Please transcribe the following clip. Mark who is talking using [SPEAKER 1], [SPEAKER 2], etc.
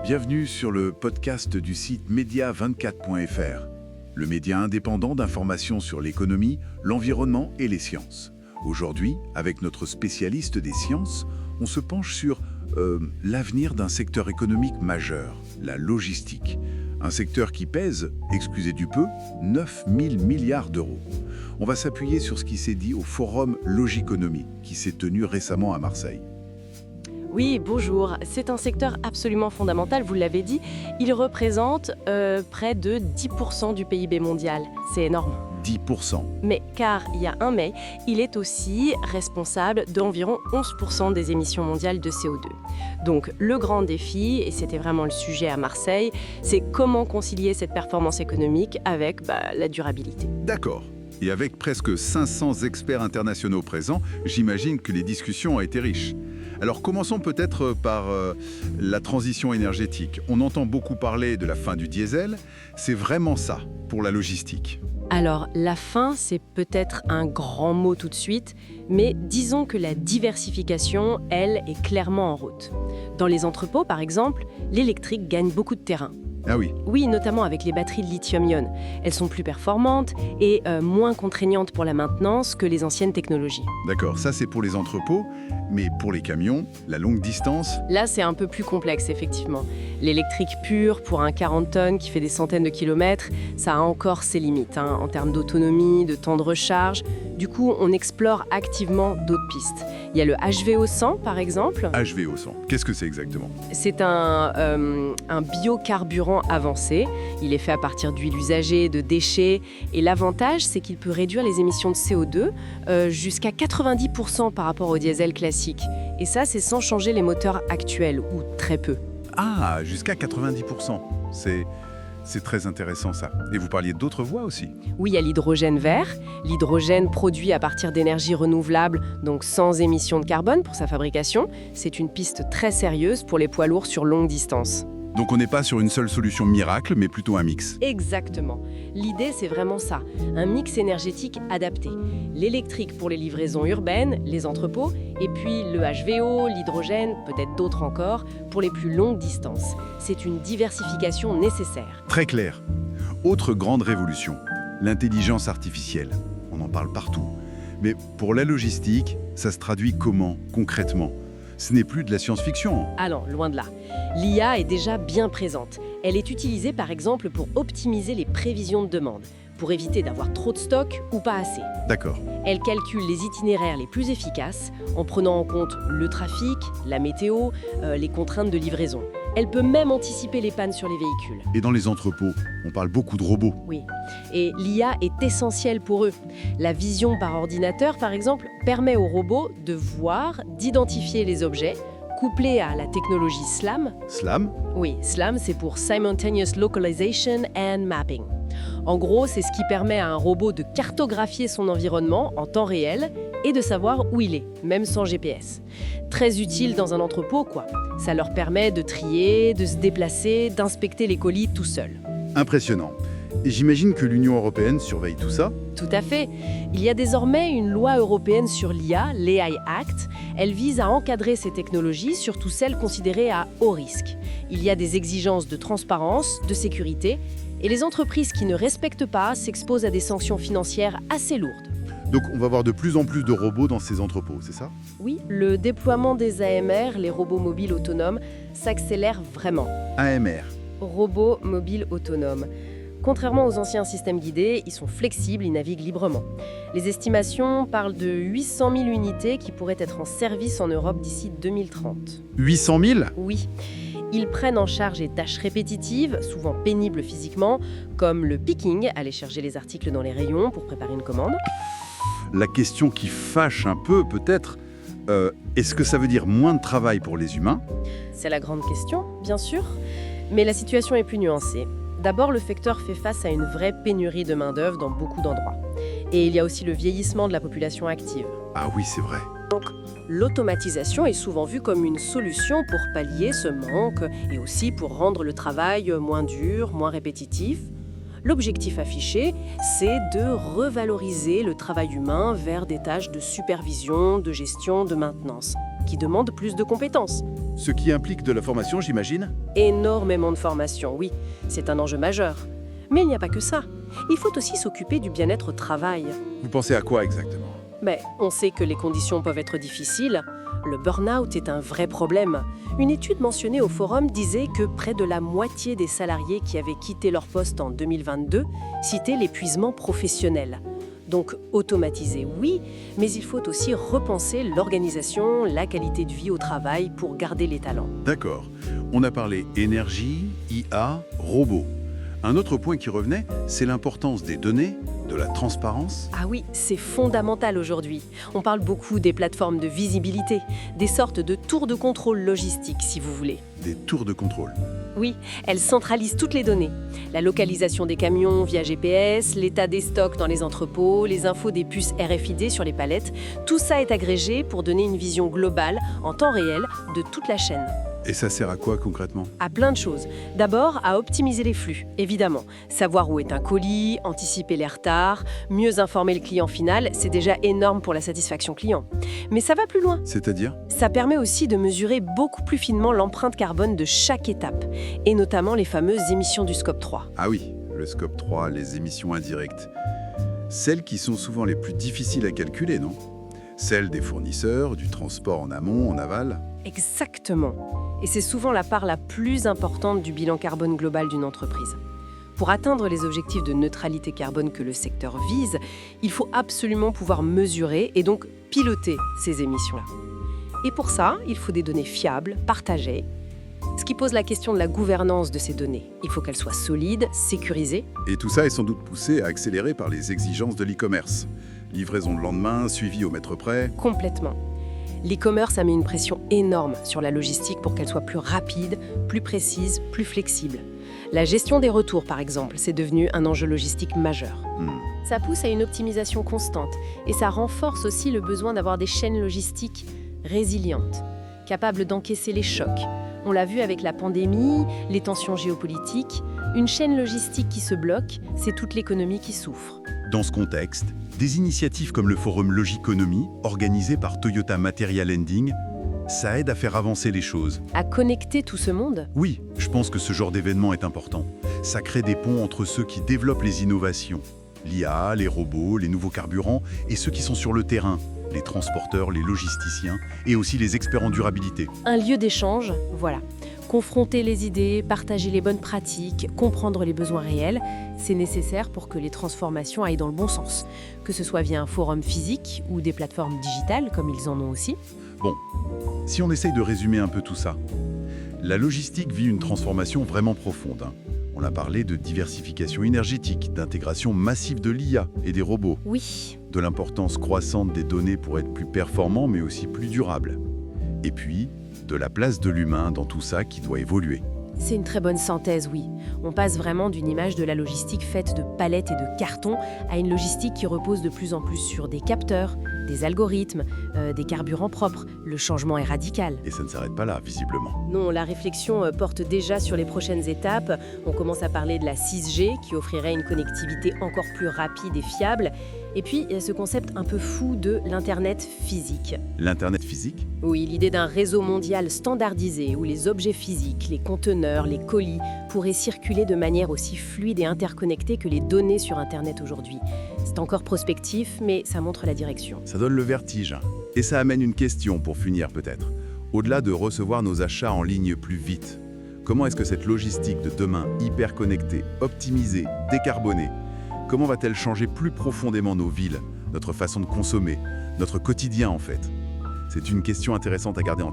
[SPEAKER 1] Bienvenue sur le podcast du site media24.fr, le média indépendant d'information sur l'économie, l'environnement et les sciences. Aujourd'hui, avec notre spécialiste des sciences, on se penche sur l'avenir d'un secteur économique majeur, la logistique. Un secteur qui pèse, excusez du peu, 9 000 milliards d'euros. On va s'appuyer sur ce qui s'est dit au Forum Logiconomie, qui s'est tenu récemment à Marseille.
[SPEAKER 2] Oui, bonjour. C'est un secteur absolument fondamental, vous l'avez dit. Il représente près de 10% du PIB mondial. C'est énorme.
[SPEAKER 1] 10%.
[SPEAKER 2] Mais car il y a un mais, il est aussi responsable d'environ 11% des émissions mondiales de CO2. Donc le grand défi, et c'était vraiment le sujet à Marseille, c'est comment concilier cette performance économique avec la durabilité.
[SPEAKER 1] D'accord. Et avec presque 500 experts internationaux présents, j'imagine que les discussions ont été riches. Alors commençons peut-être par la transition énergétique. On entend beaucoup parler de la fin du diesel. C'est vraiment ça pour la logistique?
[SPEAKER 2] Alors, la fin, c'est peut-être un grand mot tout de suite, mais disons que la diversification, elle, est clairement en route. Dans les entrepôts, par exemple, l'électrique gagne beaucoup de terrain.
[SPEAKER 1] Ah oui.
[SPEAKER 2] Oui, notamment avec les batteries de lithium-ion. Elles sont plus performantes et moins contraignantes pour la maintenance que les anciennes technologies.
[SPEAKER 1] D'accord, ça c'est pour les entrepôts, mais pour les camions, la longue distance...
[SPEAKER 2] Là, c'est un peu plus complexe, effectivement. L'électrique pure, pour un 40 tonnes qui fait des centaines de kilomètres, ça a encore ses limites, en termes d'autonomie, de temps de recharge. Du coup, on explore activement d'autres pistes. Il y a le HVO 100, par exemple.
[SPEAKER 1] HVO 100, qu'est-ce que c'est exactement?
[SPEAKER 2] C'est un biocarburant avancé. Il est fait à partir d'huile usagée, de déchets. Et l'avantage, c'est qu'il peut réduire les émissions de CO2 jusqu'à 90% par rapport au diesel classique. Et ça, c'est sans changer les moteurs actuels, ou très peu.
[SPEAKER 1] Ah, jusqu'à 90%. C'est très intéressant ça. Et vous parliez d'autres voies aussi?
[SPEAKER 2] Oui, il y a l'hydrogène vert. L'hydrogène produit à partir d'énergies renouvelables, donc sans émissions de carbone pour sa fabrication. C'est une piste très sérieuse pour les poids lourds sur longue distance.
[SPEAKER 1] Donc on n'est pas sur une seule solution miracle, mais plutôt un mix.
[SPEAKER 2] Exactement. L'idée, c'est vraiment ça. Un mix énergétique adapté. L'électrique pour les livraisons urbaines, les entrepôts, et puis le HVO, l'hydrogène, peut-être d'autres encore, pour les plus longues distances. C'est une diversification nécessaire.
[SPEAKER 1] Très clair. Autre grande révolution, l'intelligence artificielle. On en parle partout. Mais pour la logistique, ça se traduit comment, concrètement? Ce n'est plus de la science-fiction.
[SPEAKER 2] Ah non, loin de là. L'IA est déjà bien présente. Elle est utilisée par exemple pour optimiser les prévisions de demande, pour éviter d'avoir trop de stock ou pas assez.
[SPEAKER 1] D'accord.
[SPEAKER 2] Elle calcule les itinéraires les plus efficaces en prenant en compte le trafic, la météo, les contraintes de livraison. Elle peut même anticiper les pannes sur les véhicules.
[SPEAKER 1] Et dans les entrepôts, on parle beaucoup de robots.
[SPEAKER 2] Oui, et l'IA est essentielle pour eux. La vision par ordinateur, par exemple, permet aux robots de voir, d'identifier les objets, couplé à la technologie SLAM.
[SPEAKER 1] SLAM?
[SPEAKER 2] Oui, SLAM, c'est pour Simultaneous Localization and Mapping. En gros, c'est ce qui permet à un robot de cartographier son environnement en temps réel et de savoir où il est, même sans GPS. Très utile dans un entrepôt, quoi. Ça leur permet de trier, de se déplacer, d'inspecter les colis tout seul.
[SPEAKER 1] Impressionnant. Et j'imagine que l'Union européenne surveille tout ça?
[SPEAKER 2] Tout à fait. Il y a désormais une loi européenne sur l'IA, l'AI Act. Elle vise à encadrer ces technologies, surtout celles considérées à haut risque. Il y a des exigences de transparence, de sécurité, et les entreprises qui ne respectent pas s'exposent à des sanctions financières assez lourdes.
[SPEAKER 1] Donc on va voir de plus en plus de robots dans ces entrepôts, c'est ça?
[SPEAKER 2] Oui, le déploiement des AMR, les robots mobiles autonomes, s'accélère vraiment.
[SPEAKER 1] AMR.
[SPEAKER 2] Robots mobiles autonomes. Contrairement aux anciens systèmes guidés, ils sont flexibles, ils naviguent librement. Les estimations parlent de 800 000 unités qui pourraient être en service en Europe d'ici 2030.
[SPEAKER 1] 800 000?
[SPEAKER 2] Oui. Ils prennent en charge les tâches répétitives, souvent pénibles physiquement, comme le picking, aller chercher les articles dans les rayons pour préparer une commande.
[SPEAKER 1] La question qui fâche un peu, peut-être, est-ce que ça veut dire moins de travail pour les humains?
[SPEAKER 2] C'est la grande question, bien sûr. Mais la situation est plus nuancée. D'abord, le secteur fait face à une vraie pénurie de main-d'œuvre dans beaucoup d'endroits. Et il y a aussi le vieillissement de la population active.
[SPEAKER 1] Ah oui, c'est vrai.
[SPEAKER 2] Donc, l'automatisation est souvent vue comme une solution pour pallier ce manque et aussi pour rendre le travail moins dur, moins répétitif. L'objectif affiché, c'est de revaloriser le travail humain vers des tâches de supervision, de gestion, de maintenance. qui demande plus de compétences.
[SPEAKER 1] Ce qui implique de la formation, j'imagine?
[SPEAKER 2] Énormément de formation, oui, c'est un enjeu majeur. Mais il n'y a pas que ça. Il faut aussi s'occuper du bien-être au travail.
[SPEAKER 1] Vous pensez à quoi exactement?
[SPEAKER 2] Mais on sait que les conditions peuvent être difficiles. Le burn-out est un vrai problème. Une étude mentionnée au forum disait que près de la moitié des salariés qui avaient quitté leur poste en 2022 citaient l'épuisement professionnel. Donc automatiser, oui, mais il faut aussi repenser l'organisation, la qualité de vie au travail pour garder les talents.
[SPEAKER 1] D'accord. On a parlé énergie, IA, robots. Un autre point qui revenait, c'est l'importance des données, de la transparence.
[SPEAKER 2] Ah oui, c'est fondamental aujourd'hui. On parle beaucoup des plateformes de visibilité, des sortes de tours de contrôle logistique, si vous voulez.
[SPEAKER 1] Des tours de contrôle.
[SPEAKER 2] Oui, elles centralisent toutes les données. La localisation des camions via GPS, l'état des stocks dans les entrepôts, les infos des puces RFID sur les palettes, tout ça est agrégé pour donner une vision globale, en temps réel, de toute la chaîne.
[SPEAKER 1] Et ça sert à quoi concrètement?
[SPEAKER 2] À plein de choses. D'abord, à optimiser les flux, évidemment. Savoir où est un colis, anticiper les retards, mieux informer le client final, c'est déjà énorme pour la satisfaction client. Mais ça va plus loin.
[SPEAKER 1] C'est-à-dire?
[SPEAKER 2] Ça permet aussi de mesurer beaucoup plus finement l'empreinte carbone de chaque étape, et notamment les fameuses émissions du Scope 3.
[SPEAKER 1] Ah oui, le Scope 3, les émissions indirectes. Celles qui sont souvent les plus difficiles à calculer, non? Celles des fournisseurs, du transport en amont, en aval.
[SPEAKER 2] Exactement. Et c'est souvent la part la plus importante du bilan carbone global d'une entreprise. Pour atteindre les objectifs de neutralité carbone que le secteur vise, il faut absolument pouvoir mesurer et donc piloter ces émissions-là. Et pour ça, il faut des données fiables, partagées. Ce qui pose la question de la gouvernance de ces données. Il faut qu'elles soient solides, sécurisées.
[SPEAKER 1] Et tout ça est sans doute poussé à accélérer par les exigences de l'e-commerce. Livraison le lendemain, suivi au mètre près.
[SPEAKER 2] Complètement. L'e-commerce a mis une pression énorme sur la logistique pour qu'elle soit plus rapide, plus précise, plus flexible. La gestion des retours, par exemple, c'est devenu un enjeu logistique majeur. Ça pousse à une optimisation constante et ça renforce aussi le besoin d'avoir des chaînes logistiques résilientes, capables d'encaisser les chocs. On l'a vu avec la pandémie, les tensions géopolitiques. Une chaîne logistique qui se bloque, c'est toute l'économie qui souffre.
[SPEAKER 1] Dans ce contexte, des initiatives comme le forum Logiconomie, organisé par Toyota Material Handling, ça aide à faire avancer les choses.
[SPEAKER 2] À connecter tout ce monde?
[SPEAKER 1] Oui, je pense que ce genre d'événement est important. Ça crée des ponts entre ceux qui développent les innovations, l'IA, les robots, les nouveaux carburants, et ceux qui sont sur le terrain, les transporteurs, les logisticiens, et aussi les experts en durabilité.
[SPEAKER 2] Un lieu d'échange, voilà. Confronter les idées, partager les bonnes pratiques, comprendre les besoins réels, c'est nécessaire pour que les transformations aillent dans le bon sens. Que ce soit via un forum physique ou des plateformes digitales, comme ils en ont aussi.
[SPEAKER 1] Bon, si on essaye de résumer un peu tout ça, la logistique vit une transformation vraiment profonde. On a parlé de diversification énergétique, d'intégration massive de l'IA et des robots,
[SPEAKER 2] Oui,
[SPEAKER 1] de l'importance croissante des données pour être plus performants mais aussi plus durables. Et puis, de la place de l'humain dans tout ça qui doit évoluer.
[SPEAKER 2] c'est une très bonne synthèse, oui. On passe vraiment d'une image de la logistique faite de palettes et de cartons à une logistique qui repose de plus en plus sur des capteurs, des algorithmes, des carburants propres. Le changement est radical.
[SPEAKER 1] Et ça ne s'arrête pas là, visiblement.
[SPEAKER 2] Non, la réflexion porte déjà sur les prochaines étapes. On commence à parler de la 6G qui offrirait une connectivité encore plus rapide et fiable. Et puis, il y a ce concept un peu fou de l'Internet physique.
[SPEAKER 1] L'Internet physique?
[SPEAKER 2] Oui, l'idée d'un réseau mondial standardisé où les objets physiques, les conteneurs, les colis pourraient circuler de manière aussi fluide et interconnectée que les données sur Internet aujourd'hui. C'est encore prospectif, mais ça montre la direction.
[SPEAKER 1] Ça donne le vertige. Et ça amène une question pour finir peut-être. Au-delà de recevoir nos achats en ligne plus vite, comment est-ce que cette logistique de demain hyper connectée, optimisée, décarbonée, comment va-t-elle changer plus profondément nos villes, notre façon de consommer, notre quotidien en fait? C'est une question intéressante à garder en tête.